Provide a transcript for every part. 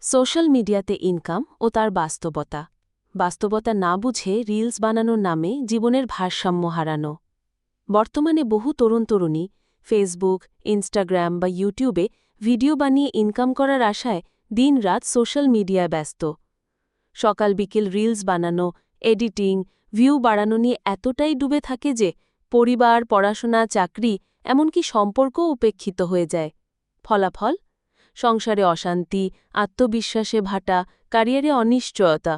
Social মিডিয়াতে income ও তার বাস্তবতা না বুঝে রিলস বানানোর নামে জীবনের ভারসাম্য হারানো। বর্তমানে বহু তরুণ-তরুণী ফেসবুক, ইনস্টাগ্রাম বা ইউটিউবে ভিডিও বানিয়ে ইনকাম করার আশায় দিন-রাত সোশ্যাল মিডিয়ায় ব্যস্ত। সকাল বিকেল রিলস বানানো, এডিটিং, ভিউ বাড়ানো নিয়ে এতটাই ডুবে থাকে যে পরিবার, পড়াশোনা, চাকরি এমনকি সম্পর্কও উপেক্ষিত হয়ে যায়। ফলাফল: সংসারে অশান্তি, আত্মবিশ্বাসে ভাটা, ক্যারিয়ারে অনিশ্চয়তা।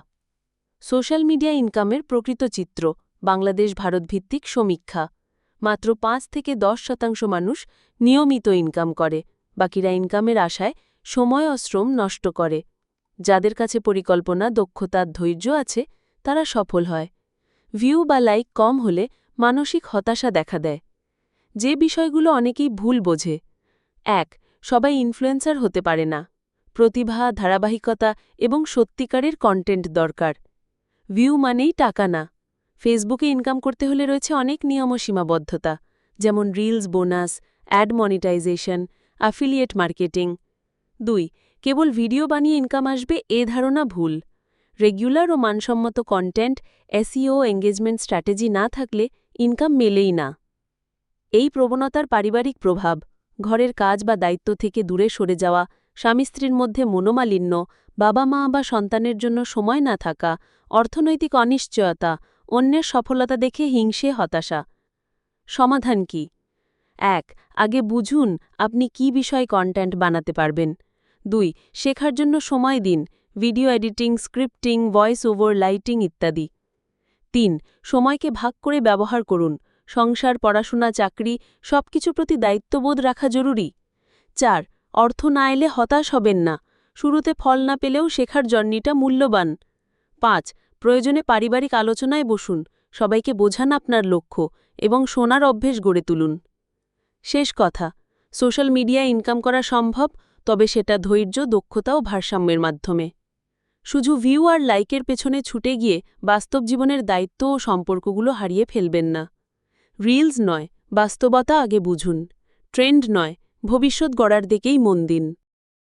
সোশ্যাল মিডিয়া ইনকামের প্রকৃত চিত্র বাংলাদেশ ভারতভিত্তিক সমীক্ষা। মাত্র ৫-১০% মানুষ নিয়মিত ইনকাম করে, বাকিরা ইনকামের আশায় সময় ও শ্রম নষ্ট করে। যাদের কাছে পরিকল্পনা, দক্ষতা, ধৈর্য আছে তারা সফল হয়। ভিউ বা লাইক কম হলে মানসিক হতাশা দেখা দেয়। যে বিষয়গুলো অনেকেই ভুল বোঝে: ১. সবাই ইনফ্লুয়েন্সার হতে পারে না। প্রতিভা, ধারাবাহিকতা এবং সত্যিকারের কন্টেন্ট দরকার। ভিউ মানেই টাকা না। ফেসবুকে ইনকাম করতে হলে রয়েছে অনেক নিয়ম ও সীমাবদ্ধতা, যেমন reels bonus, ad monetization, affiliate marketing. ২. কেবল ভিডিও বানিয়ে ইনকাম আসবে এ ধারণা ভুল। রেগুলার ও মানসম্মত কন্টেন্ট, এসইও, এঙ্গেজমেন্ট স্ট্র্যাটেজি না থাকলে ইনকাম মেলেই না। এই প্রবণতার পারিবারিক প্রভাব: ঘরের কাজ বা দায়িত্ব থেকে দূরে সরে যাওয়া, স্বামী-স্ত্রীর মধ্যে মনোমালিন্য, বাবা-মা বা সন্তানের জন্য সময় না থাকা, অর্থনৈতিক অনিশ্চয়তা, অন্যের সফলতা দেখে হিংসে, হতাশা। সমাধান কি? ১. আগে বুঝুন আপনি কি বিষয়ে কন্টেন্ট বানাতে পারবেন। ২. শেখার জন্য সময় দিন, video editing, scripting, voice over, lighting ইত্যাদি। ৩. সময়কে ভাগ করে ব্যবহার করুন, সংসার, পড়াশোনা, চাকরি সবকিছু প্রতি দায়িত্ববোধ রাখা জরুরি। ৪. অর্থ না এলে হতাশ হবেন না, শুরুতে ফল না পেলেও শেখার জার্নিটা মূল্যবান। ৫. প্রয়োজনে পারিবারিক আলোচনায় বসুন, সবাইকে বোঝান আপনার লক্ষ্য এবং শোনার অভ্যেস গড়ে তুলুন। শেষ কথা: সোশ্যাল মিডিয়ায় ইনকাম করা সম্ভব, তবে সেটা ধৈর্য, দক্ষতা ও ভারসাম্যের মাধ্যমে। শুধু ভিউ আর লাইকের পেছনে ছুটে গিয়ে বাস্তব জীবনের দায়িত্ব ও সম্পর্কগুলো হারিয়ে ফেলবেন না। রিলস নয়, বাস্তবতা আগে বুঝুন। ট্রেন্ড নয়, ভবিষ্যৎ গড়ার দিকেই মন দিন।